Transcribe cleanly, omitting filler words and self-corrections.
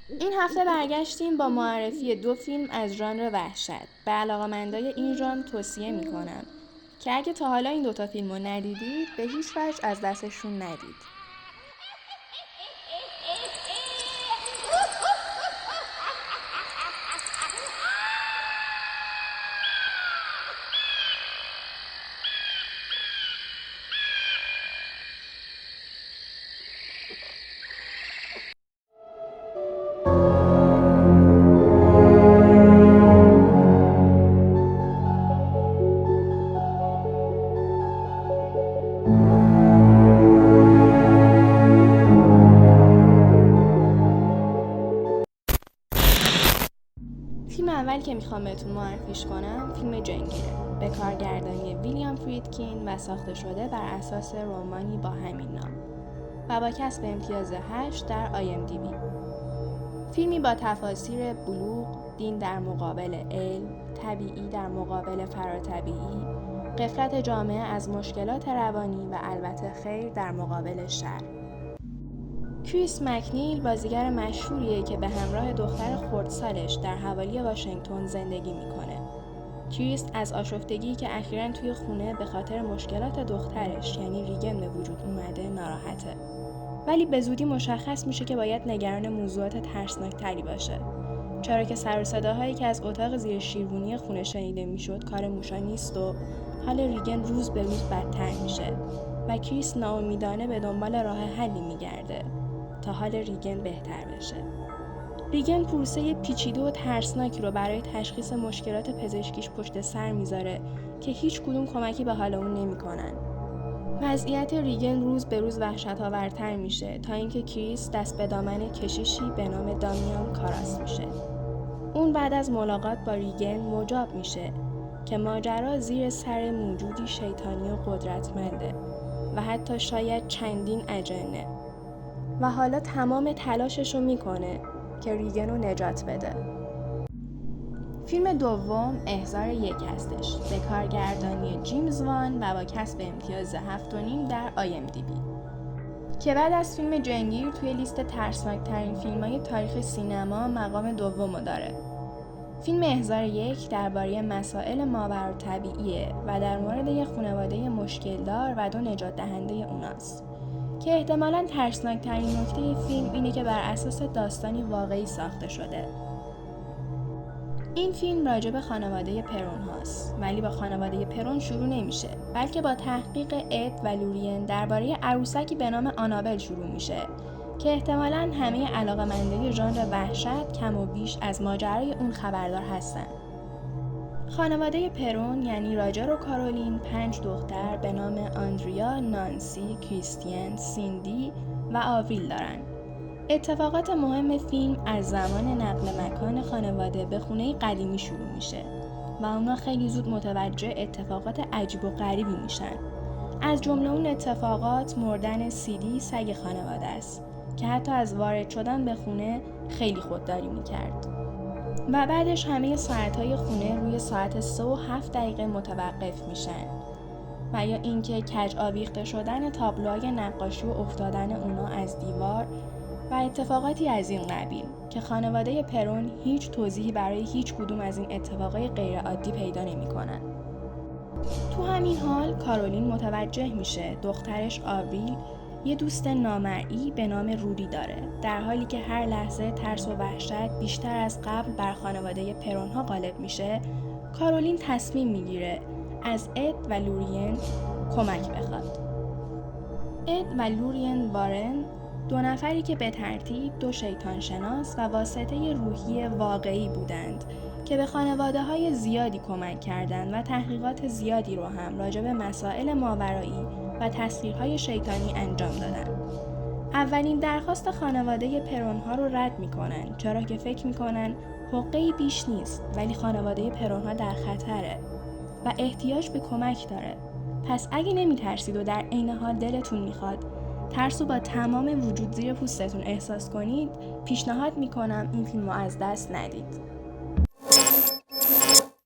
این هفته برگشتیم با معرفی 2 فیلم از ژانر وحشت. به علاقه‌مندای این ژانر توصیه میکنم که اگه تا حالا این دوتا فیلم رو ندیدید به هیچ وجه از دستشون ندید. فیلم اول که میخوام بهتون معرفیش کنم فیلم جنگیره، به کارگردانی ویلیام فریدکین و ساخته شده بر اساس رمانی با همین نام و با کسب امتیاز 8 در IMDb. فیلمی با تفاسیر بلوغ، دین در مقابل علم، طبیعی در مقابل فراطبیعی، غفلت جامعه از مشکلات روانی و البته خیر در مقابل شر. کریس مکنیل بازیگر مشهوریه که به همراه دختر خردسالش در حوالی واشنگتن زندگی میکنه. کریس از آشفتگی که اخیراً توی خونه به خاطر مشکلات دخترش یعنی ریگن به وجود اومده ناراحته. ولی به زودی مشخص میشه که باید نگران موضوعات ترسناکتری باشه. چرا که سر و صداهایی که از اتاق زیر شیروانی خونه شنیده میشد کار موشا نیست و حال ریگن روز به روز بدتر میشه و کریس ناامیدانه به دنبال راه حلی میگرده تا حال ریگن بهتر بشه. ریگن پروسه پیچیده و ترسناکی رو برای تشخیص مشکلات پزشکیش پشت سر میذاره که هیچ کدوم کمکی به حال اون نمیکنن. وضعیت ریگن روز به روز وحشت‌آورتر میشه تا اینکه کریس دست به دامن کشیشی به نام دامیان کاراس میشه. اون بعد از ملاقات با ریگن مجاب میشه که ماجرا زیر سر موجودی شیطانی و قدرتمنده و حتی شاید چندین اجنه و حالا تمام تلاششو میکنه که ریگن رو نجات بده. فیلم دوم احضار 1 هستش، به کارگردانی جیمز وان و با کسب امتیاز 7.5 در IMDb که بعد از فیلم جنگیر توی لیست ترسناکترین فیلم‌های تاریخ سینما مقام دومو داره. فیلم احضار 1 درباره مسائل ماورالطبیعیه و در مورد یک خانواده مشکلدار و 2 نجات دهنده اوناست که احتمالاً ترسناکترین نکته فیلم اینه که بر اساس داستانی واقعی ساخته شده. این فیلم راجع به خانواده پرون هاست، ولی با خانواده پرون شروع نمیشه، بلکه با تحقیق اد و لورین درباره عروسکی به نام آنابل شروع میشه که احتمالاً همه علاقه‌مندای ژانر وحشت کم و بیش از ماجرای اون خبردار هستن. خانواده پرون یعنی راجر و کارولین 5 دختر به نام آندریا، نانسی، کریستین، سیندی و آوریل دارن. اتفاقات مهم فیلم از زمان نقل مکان خانواده به خونه قدیمی شروع میشه و اونا خیلی زود متوجه اتفاقات عجیب و غریبی میشن. از جمله اون اتفاقات مردن سیدی سگ خانواده است که حتی از وارد شدن به خونه خیلی خودداری میکرد و بعدش همه ساعتهای خونه روی ساعت 3:07 متوقف میشن و یا اینکه کج آویخته شدن تابلوهای نقاشی و افتادن اونا از دیوار و اتفاقاتی از این قبیل که خانواده پرون هیچ توضیحی برای هیچ کدوم از این اتفاقای غیرعادی پیدا نمی‌کنن. تو همین حال کارولین متوجه میشه دخترش آوریل یه دوست نامرئی به نام روری داره، در حالی که هر لحظه ترس و وحشت بیشتر از قبل بر خانواده پرون‌ها غالب میشه. کارولین تصمیم میگیره از اد و لورین کمک بخواد. اد و لورین وارن 2 نفری که به ترتیب 2 شیطان شناس و واسطه روحی واقعی بودند که به خانواده‌های زیادی کمک کردند و تحقیقات زیادی رو هم راجع به مسائل ماورایی و تسخیرهای شیطانی انجام دادن. اولین درخواست خانواده پرون‌ها رو رد می‌کنن، چرا که فکر می‌کنن حقه‌ای بیش نیست، ولی خانواده پرون‌ها در خطره و احتیاج به کمک داره. پس اگه نمی‌ترسید و در عین حال دلتون می‌خواد ترسو با تمام وجود زیر پوستتون احساس کنید، پیشنهاد میکنم این فیلم رو از دست ندید.